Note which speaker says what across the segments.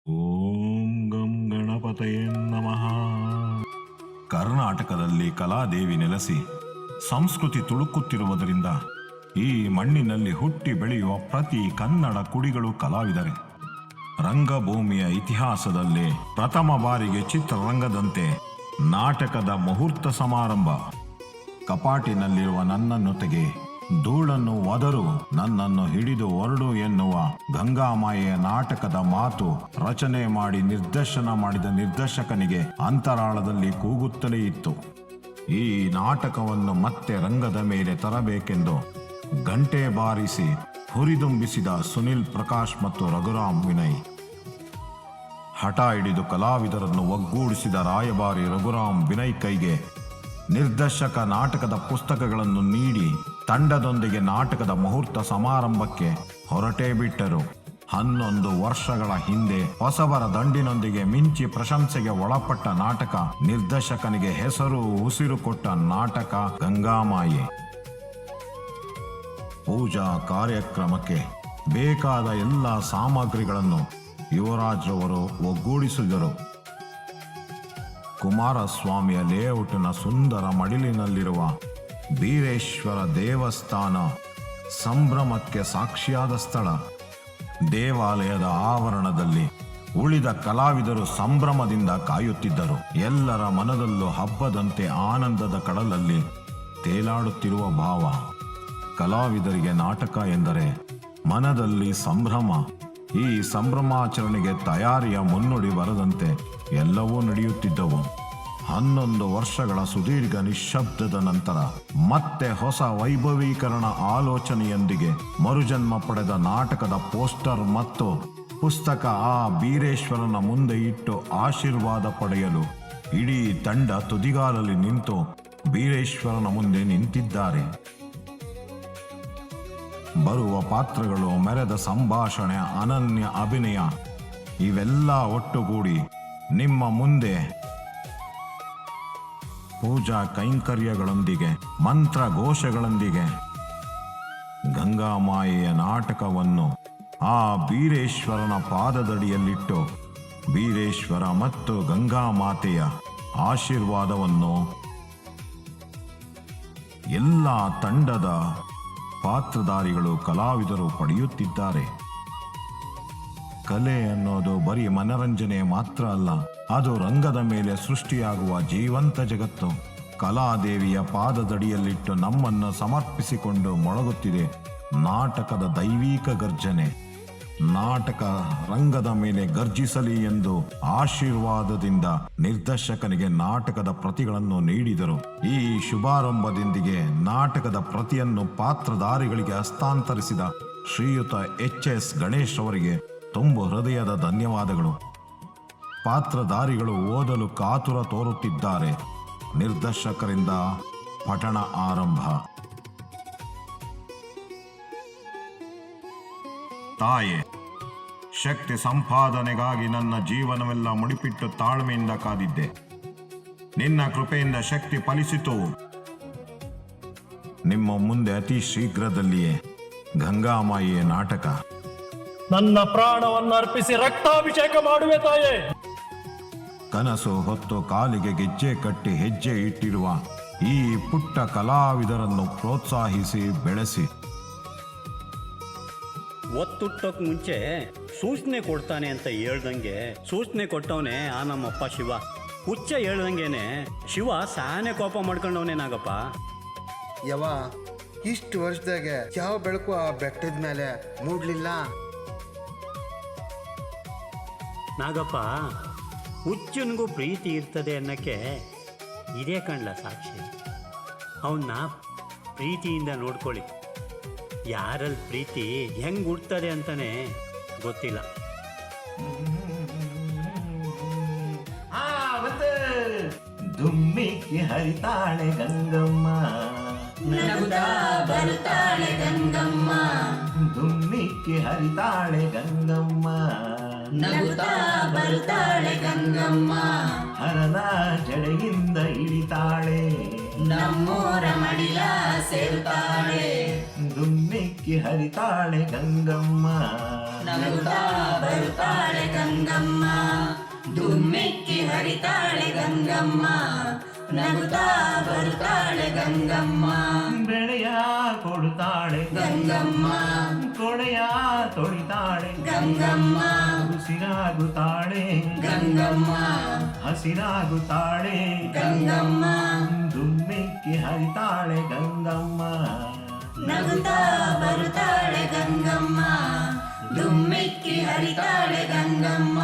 Speaker 1: ಓಂ ಗಂ ಗಣಪತಯೇ ನಮಃ. ಕರ್ನಾಟಕದಲ್ಲಿ ಕಲಾದೇವಿ ನೆಲೆಸಿ ಸಂಸ್ಕೃತಿ ತುಳುಕುತ್ತಿರುವುದರಿಂದ ಈ ಮಣ್ಣಿನಲ್ಲಿ ಹುಟ್ಟಿ ಬೆಳೆಯುವ ಪ್ರತಿ ಕನ್ನಡ ಕುಡಿಗಳು ಕಲಾವಿದರೆ. ರಂಗಭೂಮಿಯ ಇತಿಹಾಸದಲ್ಲೇ ಪ್ರಥಮ ಬಾರಿಗೆ ಚಿತ್ರರಂಗದಂತೆ ನಾಟಕದ ಮುಹೂರ್ತ ಸಮಾರಂಭ. ಕಪಾಟಿನಲ್ಲಿರುವ ನನ್ನನ್ನು ತೆಗೆ, ಧೂಳನ್ನು ಒದರು, ನನ್ನನ್ನು ಹಿಡಿದು ಹೊರಡು ಎನ್ನುವ ಗಂಗಾಮಾಯೆಯ ನಾಟಕದ ಮಾತು ರಚನೆ ಮಾಡಿ ನಿರ್ದೇಶನ ಮಾಡಿದ ನಿರ್ದೇಶಕನಿಗೆ ಅಂತರಾಳದಲ್ಲಿ ಕೂಗುತ್ತಲೇ ಇತ್ತು. ಈ ನಾಟಕವನ್ನು ಮತ್ತೆ ರಂಗದ ಮೇಲೆ ತರಬೇಕೆಂದು ಗಂಟೆ ಬಾರಿಸಿ ಹುರಿದುಂಬಿಸಿದ ಸುನಿಲ್ ಪ್ರಕಾಶ್ ಮತ್ತು ರಘುರಾಮ್ ವಿನಯ್. ಹಠ ಹಿಡಿದು ಕಲಾವಿದರನ್ನು ಒಗ್ಗೂಡಿಸಿದ ರಾಯಭಾರಿ ರಘುರಾಮ್ ವಿನಯ್ ಕೈಗೆ ನಿರ್ದೇಶಕ ನಾಟಕದ ಪುಸ್ತಕಗಳನ್ನು ನೀಡಿ ತಂಡದೊಂದಿಗೆ ನಾಟಕದ ಮುಹೂರ್ತ ಸಮಾರಂಭಕ್ಕೆ ಹೊರಟೇ ಬಿಟ್ಟರು. 11 ವರ್ಷಗಳ ಹಿಂದೆ ಹೊಸಬರ ದಂಡಿನೊಂದಿಗೆ ಮಿಂಚಿ ಪ್ರಶಂಸೆಗೆ ಒಳಪಟ್ಟ ನಾಟಕ, ನಿರ್ದೇಶಕನಿಗೆ ಹೆಸರು ಉಸಿರು ಕೊಟ್ಟ ನಾಟಕ ಗಂಗಾಮಾಯೆ. ಪೂಜಾ ಕಾರ್ಯಕ್ರಮಕ್ಕೆ ಬೇಕಾದ ಎಲ್ಲ ಸಾಮಗ್ರಿಗಳನ್ನು ಯುವರಾಜ್ ರವರು ಒಗ್ಗೂಡಿಸಿದರು. ಕುಮಾರಸ್ವಾಮಿಯ ಲೇಔಟ್ನ ಸುಂದರ ಮಡಿಲಿನಲ್ಲಿರುವ ಬೀರೇಶ್ವರ ದೇವಸ್ಥಾನ ಸಂಭ್ರಮಕ್ಕೆ ಸಾಕ್ಷಿಯಾದ ಸ್ಥಳ. ದೇವಾಲಯದ ಆವರಣದಲ್ಲಿ ಉಳಿದ ಕಲಾವಿದರು ಸಂಭ್ರಮದಿಂದ ಕಾಯುತ್ತಿದ್ದರು. ಎಲ್ಲರ ಮನದಲ್ಲೂ ಹಬ್ಬದಂತೆ ಆನಂದದ ಕಡಲಲ್ಲಿ ತೇಲಾಡುತ್ತಿರುವ ಭಾವ. ಕಲಾವಿದರಿಗೆ ನಾಟಕ ಎಂದರೆ ಮನದಲ್ಲಿ ಸಂಭ್ರಮ. ಈ ಸಂಭ್ರಮಾಚರಣೆಗೆ ತಯಾರಿಯ ಮುನ್ನುಡಿ ಬರದಂತೆ ಎಲ್ಲವೂ ನಡೆಯುತ್ತಿದ್ದವು. 11 ವರ್ಷಗಳ ಸುದೀರ್ಘ ನಿಶ್ಶಬ್ದದ ನಂತರ ಮತ್ತೆ ಹೊಸ ವೈಭವೀಕರಣ ಆಲೋಚನೆಯೊಂದಿಗೆ ಮರುಜನ್ಮ ಪಡೆದ ನಾಟಕದ ಪೋಸ್ಟರ್ ಮತ್ತು ಪುಸ್ತಕ ಆ ಬೀರೇಶ್ವರನ ಮುಂದೆ ಇಟ್ಟು ಆಶೀರ್ವಾದ ಪಡೆಯಲು ಇಡೀ ತಂಡ ತುದಿಗಾಲಲ್ಲಿ ನಿಂತು ಬೀರೇಶ್ವರನ ಮುಂದೆ ನಿಂತಿದ್ದಾರೆ. ಬರುವ ಪಾತ್ರಗಳು, ಮೆರೆದ ಸಂಭಾಷಣೆ, ಅನನ್ಯ ಅಭಿನಯ ಇವೆಲ್ಲ ಒಟ್ಟುಗೂಡಿ ನಿಮ್ಮ ಮುಂದೆ ಪೂಜಾ ಕೈಂಕರ್ಯಗಳೊಂದಿಗೆ, ಮಂತ್ರ ಘೋಷಗಳೊಂದಿಗೆ ಗಂಗಾಮಾಯೆಯ ನಾಟಕವನ್ನು ಆ ಬೀರೇಶ್ವರನ ಪಾದದಡಿಯಲ್ಲಿಟ್ಟು ಬೀರೇಶ್ವರ ಮತ್ತು ಗಂಗಾಮಾತೆಯ ಆಶೀರ್ವಾದವನ್ನು ಎಲ್ಲ ತಂಡದ ಪಾತ್ರಧಾರಿಗಳು, ಕಲಾವಿದರು ಪಡೆಯುತ್ತಿದ್ದಾರೆ. ಕಲೆ ಅನ್ನೋದು ಬರೀ ಮನರಂಜನೆ ಮಾತ್ರ ಅಲ್ಲ, ಅದು ರಂಗದ ಮೇಲೆ ಸೃಷ್ಟಿಯಾಗುವ ಜೀವಂತ ಜಗತ್ತು. ಕಲಾದೇವಿಯ ಪಾದದಡಿಯಲ್ಲಿಟ್ಟು ನಮ್ಮನ್ನು ಸಮರ್ಪಿಸಿಕೊಂಡು ಮೊಳಗುತ್ತಿದೆ ನಾಟಕದ ದೈವಿಕ ಗರ್ಜನೆ. ನಾಟಕ ರಂಗದ ಮೇಲೆ ಗರ್ಜಿಸಲಿ ಎಂದು ಆಶೀರ್ವಾದದಿಂದ ನಿರ್ದೇಶಕನಿಗೆ ನಾಟಕದ ಪ್ರತಿಗಳನ್ನು ನೀಡಿದರು. ಈ ಶುಭಾರಂಭದೊಂದಿಗೆ ನಾಟಕದ ಪ್ರತಿಯನ್ನು ಪಾತ್ರಧಾರಿಗಳಿಗೆ ಹಸ್ತಾಂತರಿಸಿದ ಶ್ರೀಯುತ ಎಚ್.ಎಸ್. ಗಣೇಶ್ ಅವರಿಗೆ ತುಂಬು ಹೃದಯದ ಧನ್ಯವಾದಗಳು. ಪಾತ್ರಧಾರಿಗಳು ಓದಲು ಕಾತುರ ತೋರುತ್ತಿದ್ದಾರೆ. ನಿರ್ದೇಶಕರಿಂದ ಪಠಣ ಆರಂಭ. ತಾಯೆ, ಶಕ್ತಿ ಸಂಪಾದನೆಗಾಗಿ ನನ್ನ ಜೀವನವೆಲ್ಲ ಮುಡಿಪಿಟ್ಟು ತಾಳ್ಮೆಯಿಂದ ಕಾದಿದ್ದೆ. ನಿನ್ನ ಕೃಪೆಯಿಂದ ಶಕ್ತಿ ಫಲಿಸಿತು. ನಿಮ್ಮ ಮುಂದೆ ಅತಿ ಶೀಘ್ರದಲ್ಲಿಯೇ ಗಂಗಾಮಾಯಿಯ ನಾಟಕ.
Speaker 2: ನನ್ನ ಪ್ರಾಣವನ್ನು ಅರ್ಪಿಸಿ ರಕ್ತಾಭಿಷೇಕ ಮಾಡುವೆ ತಾಯೇ.
Speaker 1: ಕನಸು ಹೊತ್ತು ಕಾಲಿಗೆ ಗೆಜ್ಜೆ ಕಟ್ಟಿ ಹೆಜ್ಜೆ ಇಟ್ಟಿರುವ ಈ ಪುಟ್ಟ ಕಲಾವಿದರನ್ನು ಪ್ರೋತ್ಸಾಹಿಸಿ ಬೆಳೆಸಿ.
Speaker 3: ಒತ್ತುಟ್ಟೋಕ್ ಮುಂಚೆ ಸೂಚನೆ ಕೊಡ್ತಾನೆ ಅಂತ ಹೇಳ್ದಂಗೆ ಸೂಚನೆ ಕೊಟ್ಟವನೇ ಆ ನಮ್ಮಪ್ಪ ಶಿವ. ಹುಚ್ಚ ಹೇಳ್ದಂಗೆನೆ ಶಿವ ಸಾನೆ ಕೋಪ ಮಾಡ್ಕೊಂಡವನೇ ನಾಗಪ್ಪ.
Speaker 4: ಯವ, ಇಷ್ಟು ವರ್ಷದಾಗೆ ಯಾವ ಬೆಳಕು ಆ ಬೆಟ್ಟದ ಮೇಲೆ ಮೂಡ್ಲಿಲ್ಲ.
Speaker 3: ನಾಗಪ್ಪ, ಹುಚ್ಚನಿಗೂ ಪ್ರೀತಿ ಇರ್ತದೆ ಅನ್ನಕ್ಕೆ ಇದೇ ಕಣ್ಲ ಸಾಕ್ಷಿ. ಅವನ್ನ ಪ್ರೀತಿಯಿಂದ ನೋಡ್ಕೊಳ್ಳಿ. ಯಾರಲ್ಲಿ ಪ್ರೀತಿ ಹೆಂಗ್ ಹುಡ್ತದೆ ಅಂತಾನೆ ಗೊತ್ತಿಲ್ಲ.
Speaker 1: ದುಮ್ಮಿಕ್ಕಿ ಹರಿತಾಳೆ ಗಂಗಮ್ಮ,
Speaker 5: ಬರುತ್ತಾಳೆ ಗಂಗಮ್ಮ,
Speaker 1: ದುಮ್ಮಿಕ್ಕಿ ಹರಿತಾಳೆ ಗಂಗಮ್ಮ,
Speaker 5: ನಗುತ್ತಾ ಬರುತ್ತಾಳೆ ಗಂಗಮ್ಮ,
Speaker 1: ಹರದ ಜಡೆಯಿಂದ ಇಳಿತಾಳೆ,
Speaker 5: ನಮ್ಮೂರ ಮಡಿಲ ಸೇರುತ್ತಾಳೆ,
Speaker 1: ದುಮ್ಮಿಕ್ಕಿ ಹರಿತಾಳೆ ಗಂಗಮ್ಮ.
Speaker 5: ನಗುತ್ತಾ ಬರುತ್ತಾಳೆ ಗಂಗಮ್ಮ, ದುಮ್ಮಿಕ್ಕಿ ಹರಿತಾಳೆ ಗಂಗಮ್ಮ, ನಗುತ್ತಾ ಬರುತ್ತಾಳೆ ಗಂಗಮ್ಮ.
Speaker 1: ಬೆಳೆಯ ಕೊಡುತ್ತಾಳೆ
Speaker 5: ಗಂಗಮ್ಮ,
Speaker 1: ಕೊಡೆಯ ತೊಳಿತಾಳೆ
Speaker 5: ಗಂಗಮ್ಮ,
Speaker 1: ಉಸಿರಾಗುತ್ತಾಳೆ
Speaker 5: ಗಂಗಮ್ಮ,
Speaker 1: ಹಸಿರಾಗುತ್ತಾಳೆ
Speaker 5: ಗಂಗಮ್ಮ.
Speaker 1: ದುಮ್ಮಿಕ್ಕಿ ಹರಿತಾಳೆ ಗಂಗಮ್ಮ.
Speaker 5: ನಗುತ್ತಾ ಬರುತ್ತಾಳೆ ಗಂಗಮ್ಮ, ದುಮ್ಮಿಕ್ಕಿ ಹರಿತಾಳೆ ಗಂಗಮ್ಮ,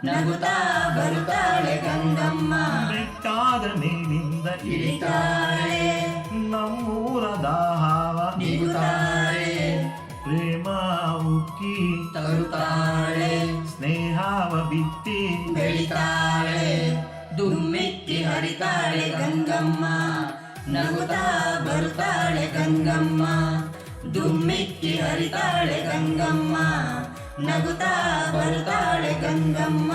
Speaker 5: ನಗುತ್ತಾ ಬರುತ್ತಾಳೆ ಗಂಗಮ್ಮ.
Speaker 1: ಬೆಟ್ಟಾದ ಮೇಲಿಂದ
Speaker 5: ಇಳಿತಾಳೆ,
Speaker 1: ನಮ್ಮೂರ ದಾಹವ
Speaker 5: ನಿಗುತ್ತಾಳೆ,
Speaker 1: ಪ್ರೇಮ ಉಕ್ಕಿ
Speaker 5: ತರುತ್ತಾಳೆ,
Speaker 1: ಸ್ನೇಹವ ಬಿತ್ತಿ
Speaker 5: ಬೆಳಿತಾಳೆ. ದುಮ್ಮಿಕ್ಕಿ ಹರಿತಾಳೆ ಗಂಗಮ್ಮ, ನಗುತ್ತಾ ಬರುತ್ತಾಳೆ ಗಂಗಮ್ಮ, ದುಮ್ಮಿಕ್ಕಿ ಹರಿತಾಳೆ ಗಂಗಮ್ಮ, ನಗುತ್ತಾ ಬರುತ್ತಾಳೆ ಗಂಗಮ್ಮ.